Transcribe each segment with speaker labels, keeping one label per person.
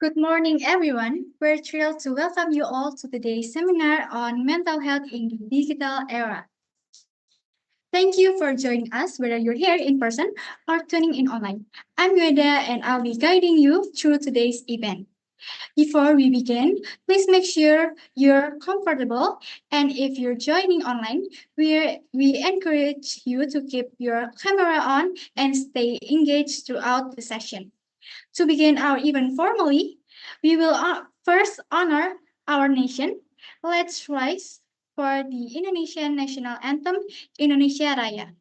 Speaker 1: Good morning, everyone. We're thrilled to welcome you all to today's seminar on mental health in the digital era. Thank you for joining us, whether you're here in person or tuning in online. I'm Yueda, and I'll be guiding you through today's event. Before we begin, please make sure you're comfortable, and if you're joining online, we encourage you to keep your camera on and stay engaged throughout the session. To begin our event formally, we will first honor our nation. Let's rise for the Indonesian national anthem, Indonesia Raya.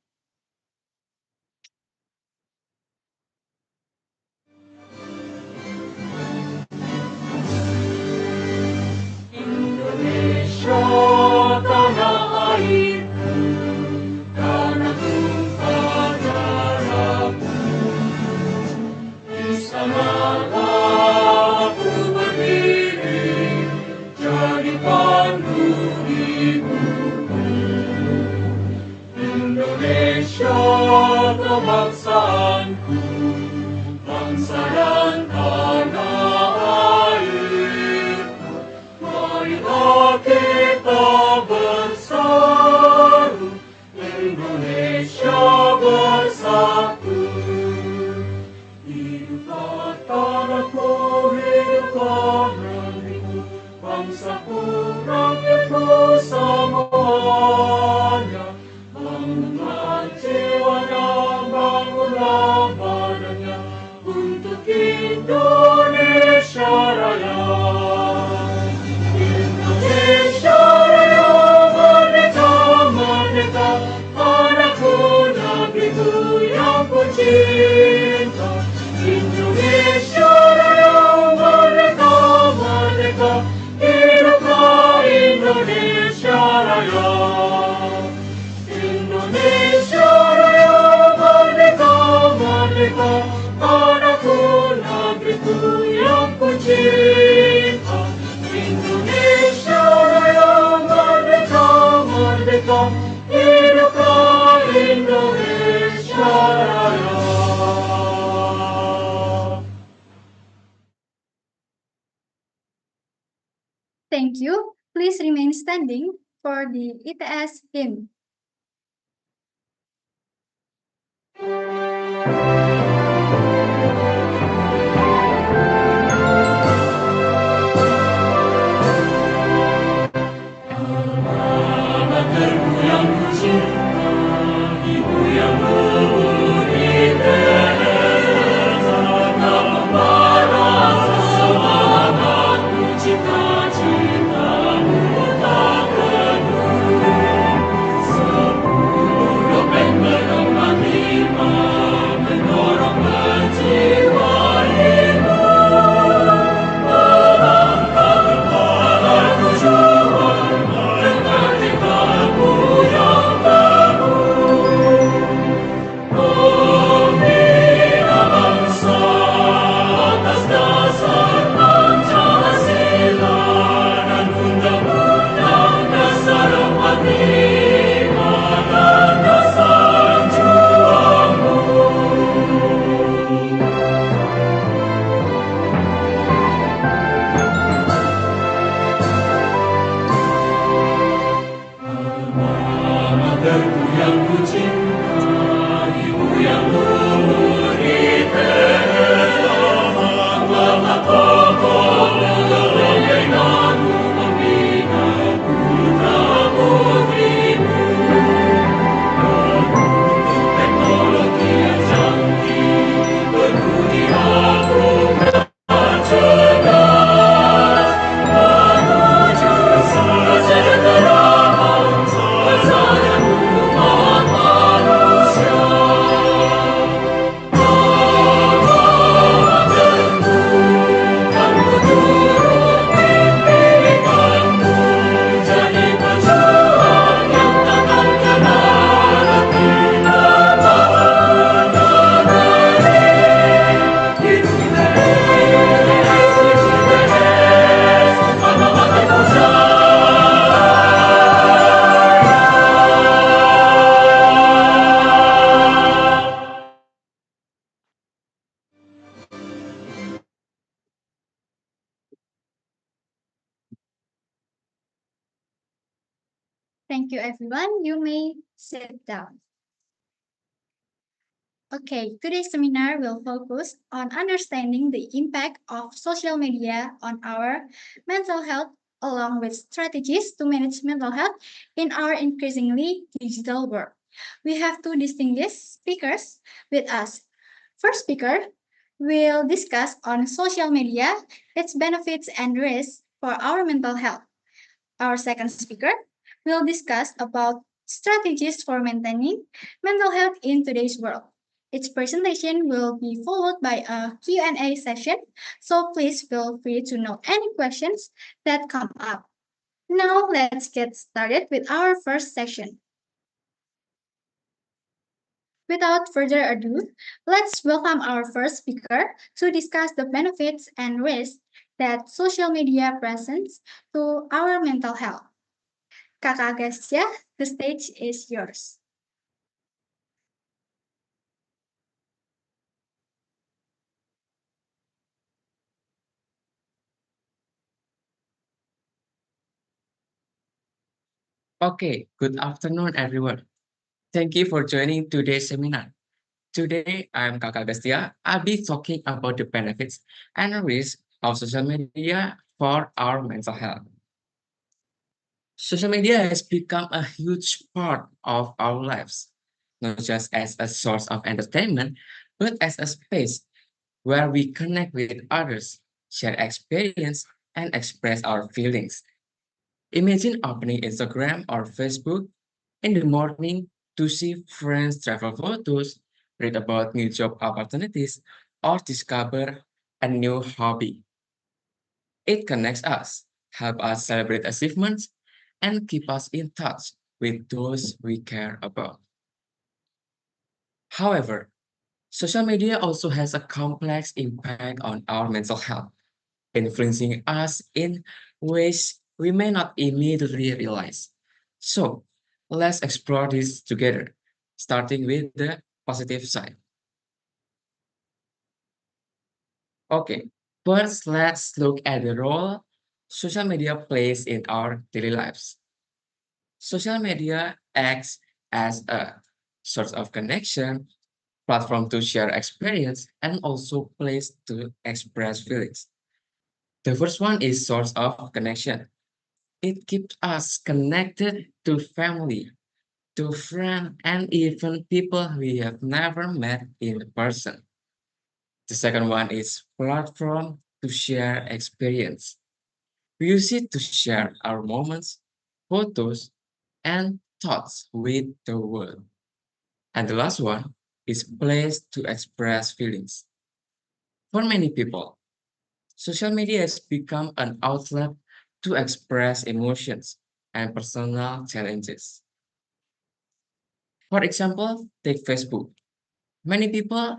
Speaker 2: Indonesia tanah airku, tanah tumpah darahku. Di sanalah aku berdiri, jadi pandu hidupku. Indonesia kebangsaanku, bangsa dan tanah airku. Marilah kita bersatu, Indonesia bersatu. Hiduplah tanahku, hiduplah negeriku, bangsaku, rakyatku semuanya. Bangunlah jiwanya, bangunlah badannya, untuk Indonesia Raya. Indonesia Raya, merdeka, merdeka, tanahku, negeriku yang ku cinta. Indonesia Raya, merdeka, merdeka, hiduplah Indonesia Raya. Indonesia Raya, merdeka, merdeka, tanahku, negeriku yang ku cinta. Indonesia Raya, merdeka, merdeka, hiduplah Indonesia Raya.
Speaker 1: Thank you. Please remain standing for the ITS hymn.
Speaker 2: Materku yang ku cinta, ibu yang memberi desa, tak membara semangatku, cita-citamu tak kendur. 10 November 45 menoreh
Speaker 1: Thank you, everyone. You may sit down. Okay, today's seminar will focus on understanding the impact of social media on our mental health, along with strategies to manage mental health in our increasingly digital world. We have two distinguished speakers with us. First speaker will discuss on social media, its benefits and risks for our mental health. Our second speaker will discuss about strategies for maintaining mental health in today's world. Its presentation will be followed by a Q&A session, so please feel free to note any questions that come up. Now let's get started with our first session. Without further ado, let's welcome our first speaker to discuss the benefits and risks that social media presents to our mental health. Kakak Gasya, the stage is yours.
Speaker 3: Okay, good afternoon, everyone. Thank you for joining today's seminar. Today, I'm Kakak Gastia. I'll be talking about the benefits and risks of social media for our mental health. Social media has become a huge part of our lives, not just as a source of entertainment, but as a space where we connect with others, share experience, and express our feelings. Imagine opening Instagram or Facebook in the morning to see friends' travel photos, read about new job opportunities, or discover a new hobby. It connects us, help us celebrate achievements, and keep us in touch with those we care about. However, social media also has a complex impact on our mental health, influencing us in ways we may not immediately realize. So, let's explore this together, starting with the positive side. Okay, first, let's look at the role social media plays in our daily lives. Social media acts as a source of connection, platform to share experience, and also place to express feelings. The first one is source of connection. It keeps us connected to family, to friends, and even people we have never met in person. The second one is platform to share experience. We use it to share our moments, photos, and thoughts with the world. And the last one is place to express feelings. For many people, social media has become an outlet to express emotions and personal challenges. For example, take Facebook. Many people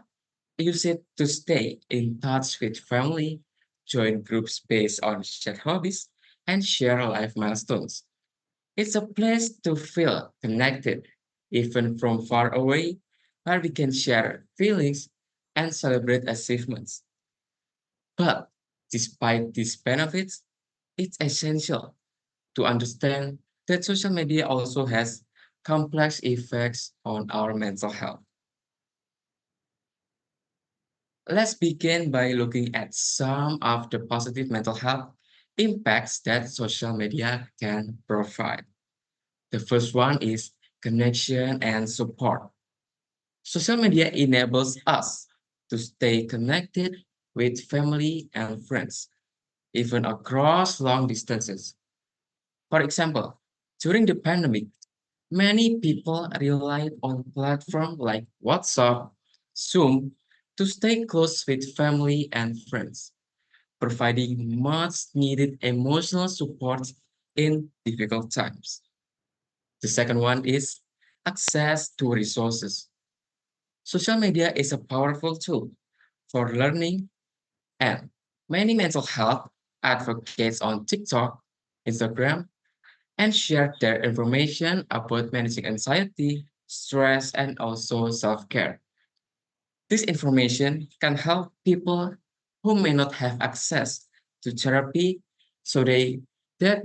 Speaker 3: use it to stay in touch with family, join groups based on shared hobbies, and share life milestones. It's a place to feel connected, even from far away, where we can share feelings and celebrate achievements. But despite these benefits, it's essential to understand that social media also has complex effects on our mental health. Let's begin by looking at some of the positive mental health impacts that social media can provide. The first one is connection and support. Social media enables us to stay connected with family and friends, even across long distances. For example, during the pandemic, many people relied on platforms like WhatsApp, Zoom to stay close with family and friends, providing much needed emotional support in difficult times. The second one is access to resources. Social media is a powerful tool for learning, and many mental health advocates on TikTok, Instagram, and share their information about managing anxiety, stress, and also self care. This information can help people who may not have access to therapy so that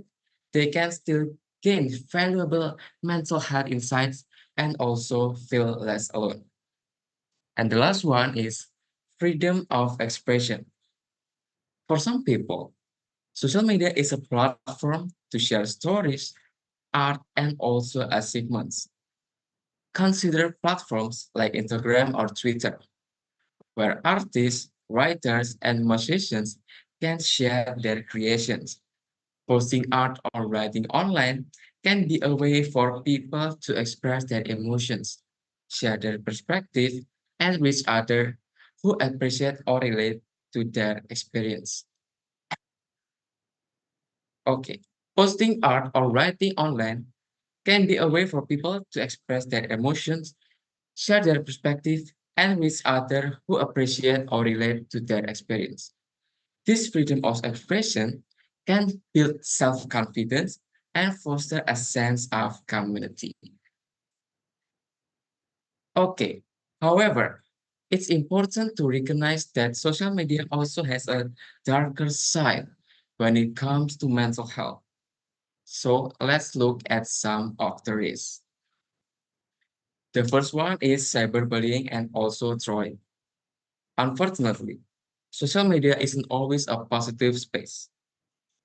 Speaker 3: they can still gain valuable mental health insights, and also feel less alone. And the last one is freedom of expression. For some people, social media is a platform to share stories, art, and also achievements. Consider platforms like Instagram or Twitter, where artists, writers, and musicians can share their creations. Posting art or writing online can be a way for people to express their emotions, share their perspective, and reach others who appreciate or relate to their experience. Okay, posting art or writing online can be a way for people to express their emotions, share their perspective, and reach others who appreciate or relate to their experience. This freedom of expression can build self-confidence and foster a sense of community. Okay, however, it's important to recognize that social media also has a darker side when it comes to mental health. So let's look at some of the risks. The first one is cyberbullying and also trolling. Unfortunately, social media isn't always a positive space.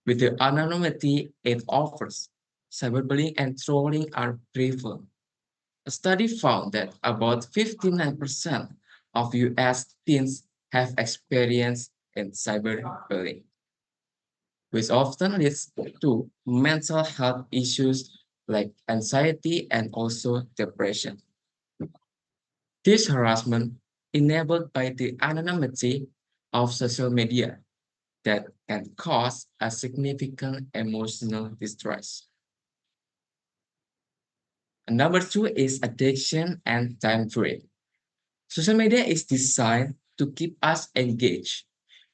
Speaker 3: With the anonymity it offers, cyberbullying and trolling are prevalent. A study found that about 59% of US teens have experienced in cyberbullying, which often leads to mental health issues like anxiety and also depression. This harassment, enabled by the anonymity of social media, that can cause a significant emotional distress. And number two is addiction and time drain. Social media is designed to keep us engaged,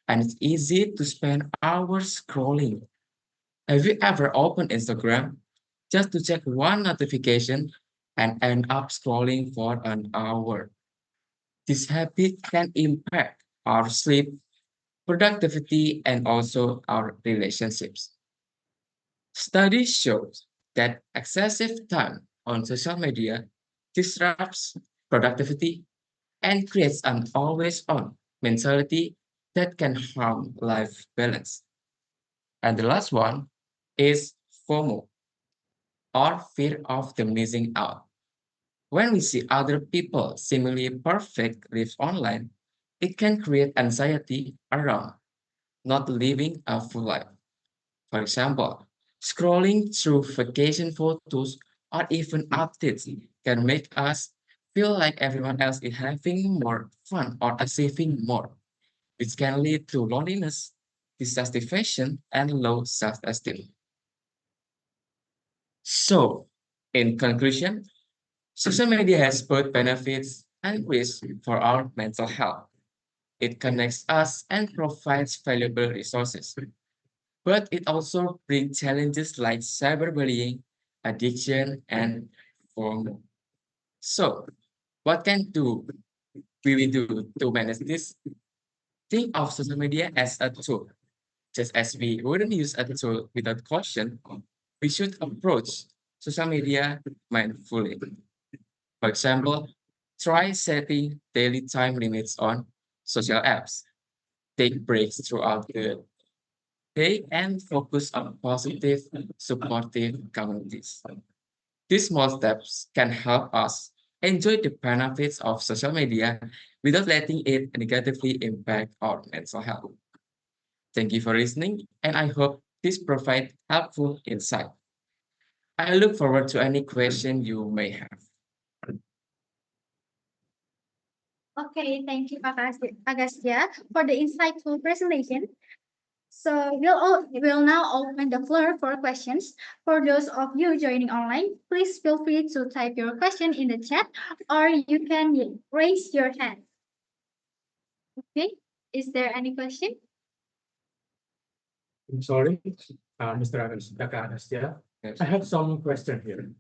Speaker 3: and it's easy to spend hours scrolling. Have you ever opened Instagram just to check one notification and end up scrolling for an hour? This habit can impact our sleep, productivity, and also our relationships. Studies show that excessive time on social media disrupts productivity and creates an always on mentality that can harm life balance. And the last one is FOMO, or fear of the missing out. When we see other people seemingly perfect lives online, it can create anxiety around not living a full life. For example, scrolling through vacation photos or even updates can make us feel like everyone else is having more fun or achieving more, which can lead to loneliness, dissatisfaction, and low self-esteem. So, in conclusion, social media has both benefits and risks for our mental health. It connects us and provides valuable resources, but it also brings challenges like cyberbullying, addiction, and FOMO. So, what can do we do to manage this? Think of social media as a tool. Just as we wouldn't use a tool without caution, we should approach social media mindfully. For example, try setting daily time limits on social apps. Take breaks throughout the day and focus on positive, supportive communities. These small steps can help us enjoy the benefits of social media without letting it negatively impact our mental health. Thank you for listening, and I hope this provides helpful insight. I look forward to any question you may have.
Speaker 1: Okay, thank you, Agastya, for the insightful presentation. So we'll now open the floor for questions. For those of you joining online, please feel free to type your question in the chat or you can raise your hand. Okay, is there any question?
Speaker 4: I'm sorry, Mr. Agastya.
Speaker 3: Yes.
Speaker 4: I have some question here.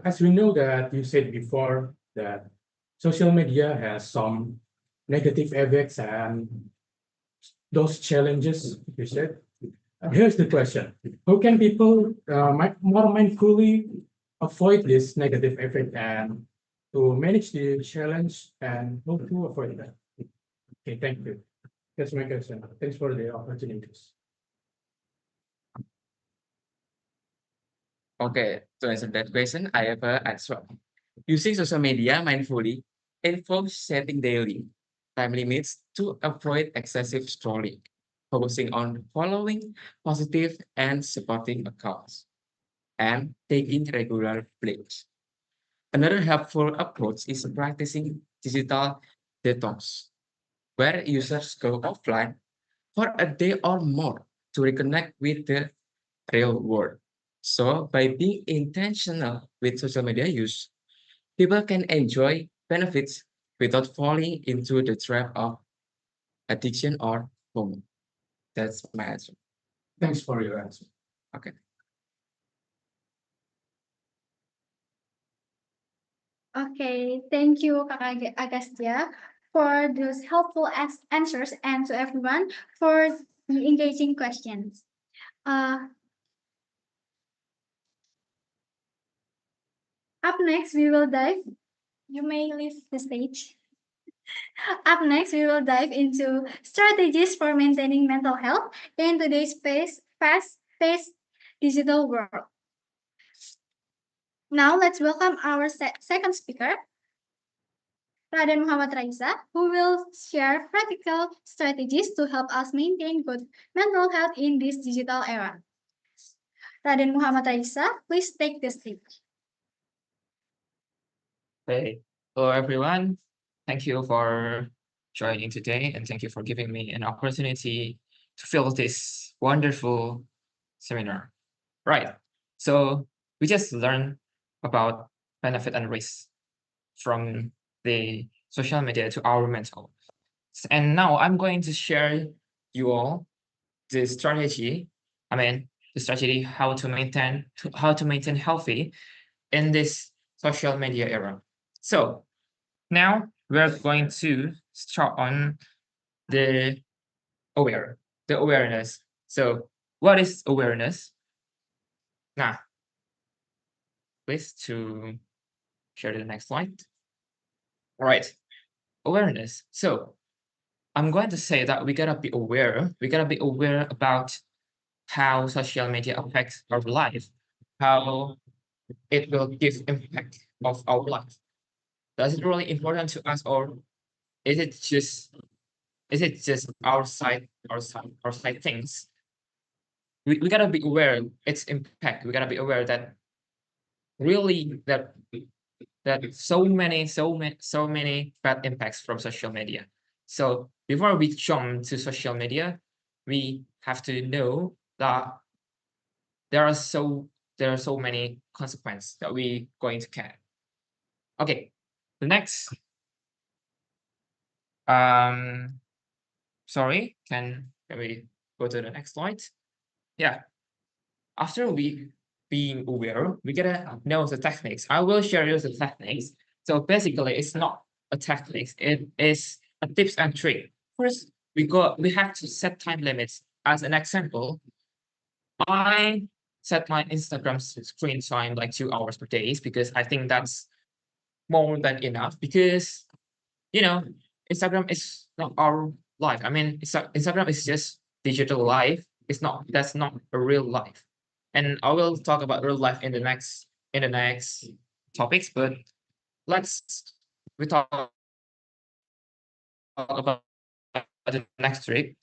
Speaker 4: As we know that you said before that social media has some negative effects and those challenges you said. Here's the question. How can people more mindfully avoid this negative effect and to manage the challenge and how to avoid that? Okay, thank you. That's my question. Thanks for the opportunities.
Speaker 3: Okay, to answer that question, I have an answer. Using social media mindfully involves setting daily time limits to avoid excessive scrolling, focusing on following positive and supporting accounts, and taking regular breaks. Another helpful approach is practicing digital detox, where users go offline for a day or more to reconnect with the real world. So, by being intentional with social media use, people can enjoy benefits without falling into the trap of addiction or FOMO. That's my answer.
Speaker 4: Thanks for your answer.
Speaker 3: Okay.
Speaker 1: Okay, thank you, Kakak Agastya, for those helpful answers and to everyone for the engaging questions. Up next, we will dive. You may leave the stage. Up next, we will dive into strategies for maintaining mental health in today's fast-paced digital world. Now, let's welcome our second speaker, Raden Muhammad Raisa, who will share practical strategies to help us maintain good mental health in this digital era. Raden Muhammad Raisa, please take the stage.
Speaker 5: Hey, hello everyone. Thank you for joining today and thank you for giving me an opportunity to fill this wonderful seminar. Right. So we just learned about benefit and risk from the social media to our mental. And now I'm going to share you all the strategy. The strategy how to maintain healthy in this social media era. So now we're going to start on the awareness. So what is awareness? Now, please to share the next slide. All right, awareness. So I'm going to say that we gotta be aware. We gotta be aware about how social media affects our life, how it will give impact of our life. Does it really important to us, or is it just our side things? We gotta be aware its impact. We gotta be aware that really that so many bad impacts from social media. So before we jump to social media, we have to know that there are so many consequences that we going to get. Okay, the next. Sorry, can we go to the next slide? Yeah. After we being aware, we gotta know the techniques. I will share you the techniques. So basically, it's not a techniques. It is a tips and trick. First, we have to set time limits. As an example, I set my Instagram screen time like 2 hours per day because I think that's more than enough because you know Instagram is not our life. I mean, Instagram is just digital life. That's not a real life. And I will talk about real life in the next topics, but let's we talk about the next trick.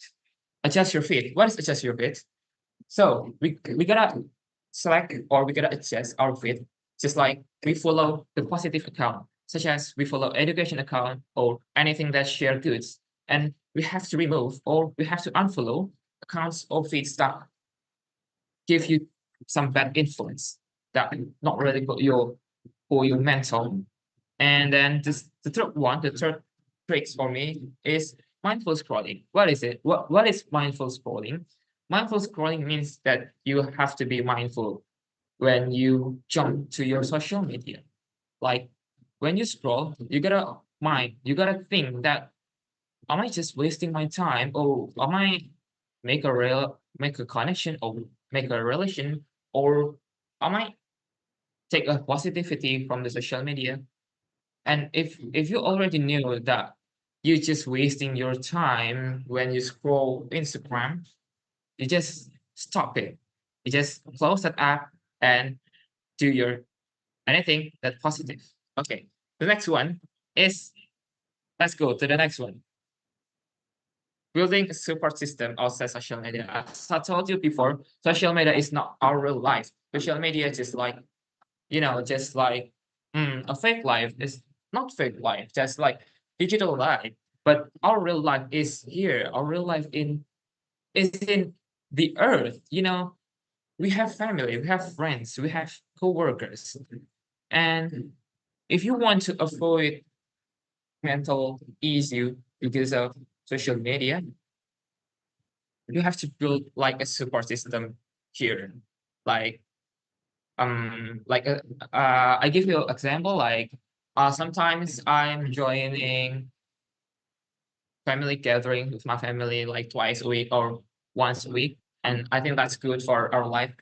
Speaker 5: Adjust your feed. What is adjust your feed? So we gotta select or we gotta adjust our feed just like we follow the positive account, such as we follow education account or anything that share goods. And we have to remove or we have to unfollow accounts or feeds that give you some bad influence that not really good for your mental. And then the third tricks for me is mindful scrolling. What is it? What is mindful scrolling? Mindful scrolling means that you have to be mindful when you jump to your social media. Like when you scroll, you gotta think that am I just wasting my time or am I make a make a connection or make a relation, or I might take a positivity from the social media. And if you already knew that you're just wasting your time when you scroll Instagram, you just stop it. You just close that app and do your anything that's positive. Okay. The next one is, let's go to the next one. Building a support system outside social media. As I told you before, social media is not our real life. Social media is just like, just like a fake life. It's not fake life, just like digital life. But our real life is here. Our real life is in the earth. We have family, we have friends, we have co-workers. And if you want to avoid mental issue because of social media, you have to build like a support system here. Like I give you an example, like sometimes I'm joining family gathering with my family like twice a week or once a week, and I think that's good for our life.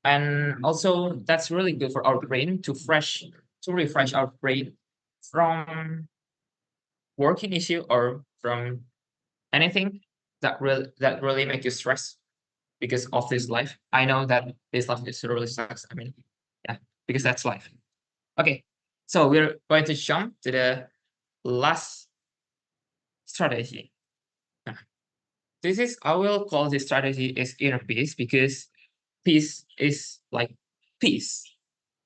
Speaker 5: And also that's really good for our brain to refresh our brain from working issue or from anything that really make you stress because of this life. I know that this life is really sucks. I mean, yeah, because that's life. Okay, so we're going to jump to the last strategy. Nah, this is, I will call this strategy is inner peace, because peace is like peace,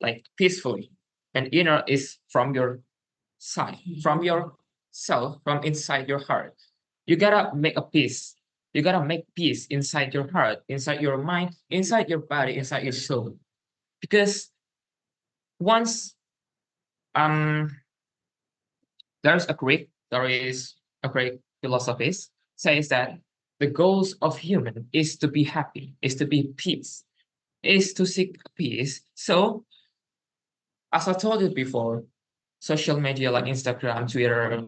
Speaker 5: like peacefully, and inner is from your side, from your self, from inside your heart. You gotta make a peace. You gotta make peace inside your heart, inside your mind, inside your body, inside your soul. Because once um there is a great philosophy says that the goals of human is to be happy, is to be peace, is to seek peace. So as I told you before, social media like Instagram, Twitter,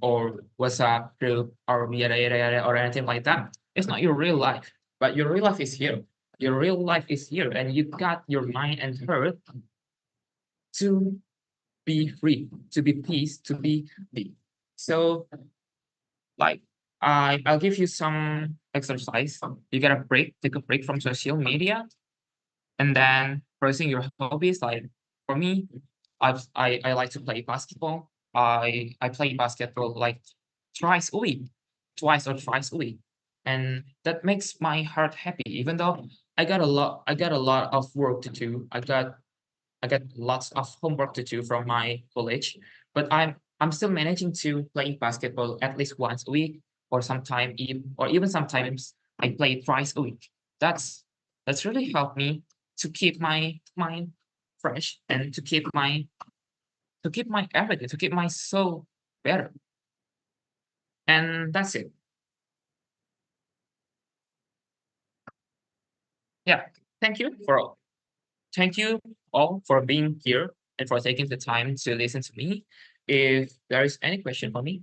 Speaker 5: or WhatsApp group, or yada yada yada, or anything like that, it's not your real life. But your real life is here. Your real life is here, and you got your mind and heart to be free, to be peace, to be me. So, like, I'll give you some exercise. You gotta take a break from social media, and then pursuing your hobbies. Like for me, I like to play basketball. I play basketball like twice a week, twice or thrice a week, and that makes my heart happy. Even though I got a lot of work to do. I got lots of homework to do from my college, but I'm still managing to play basketball at least once a week, or even sometimes I play twice a week. That's really helped me to keep my mind fresh, and to keep my everything, to keep my soul better. And that's it. Yeah. Thank you for Thank you all for being here and for taking the time to listen to me. If there is any question for me,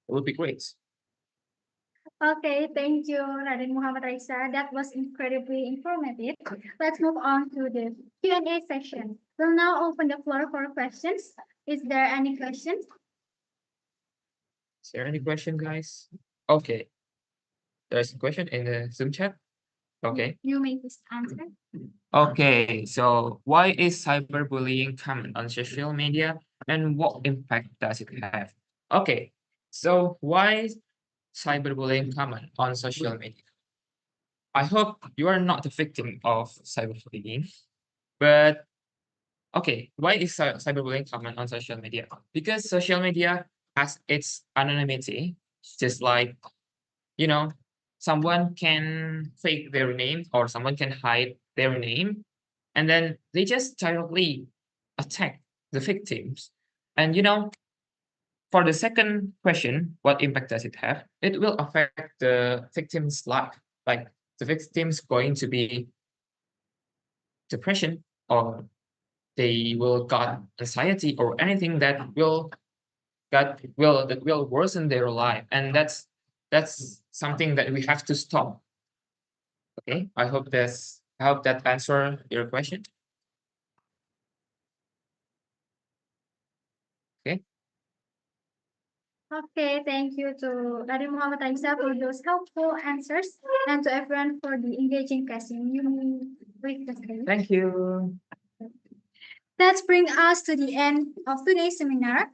Speaker 5: it would be great.
Speaker 1: Okay, thank you, Raden Muhammad Raisa. That was incredibly informative. Let's move on to the Q&A session. We'll now open the floor for questions. Is there any questions?
Speaker 5: Is there any question, guys? Okay, there's a question in the Zoom chat. Okay.
Speaker 1: You may please answer.
Speaker 5: Okay, so why is cyberbullying common on social media, and what impact does it have? Okay, so why is cyberbullying common on social media? I hope you are not the victim of cyberbullying, but okay, why is cyberbullying common on social media? Because social media has its anonymity, just like, you know, someone can fake their name or someone can hide their name, and then they just directly attack the victims. And for the second question, what impact does it have? It will affect the victim's life. Like the victim's going to be depression, or they will got anxiety, or anything that will worsen their life. And that's something that we have to stop. Okay, I hope that answer your question. Okay.
Speaker 1: Okay, thank you to Radhi Muhammad Aisa for those helpful answers and to everyone for the engaging question. You may wait the stage.
Speaker 5: Thank you.
Speaker 1: That brings us to the end of today's seminar.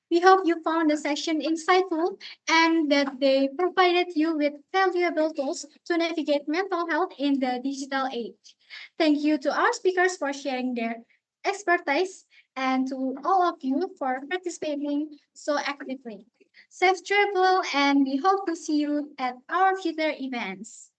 Speaker 1: We hope you found the session insightful and that they provided you with valuable tools to navigate mental health in the digital age. Thank you to our speakers for sharing their expertise and to all of you for participating so actively. Safe travel, and we hope to see you at our future events.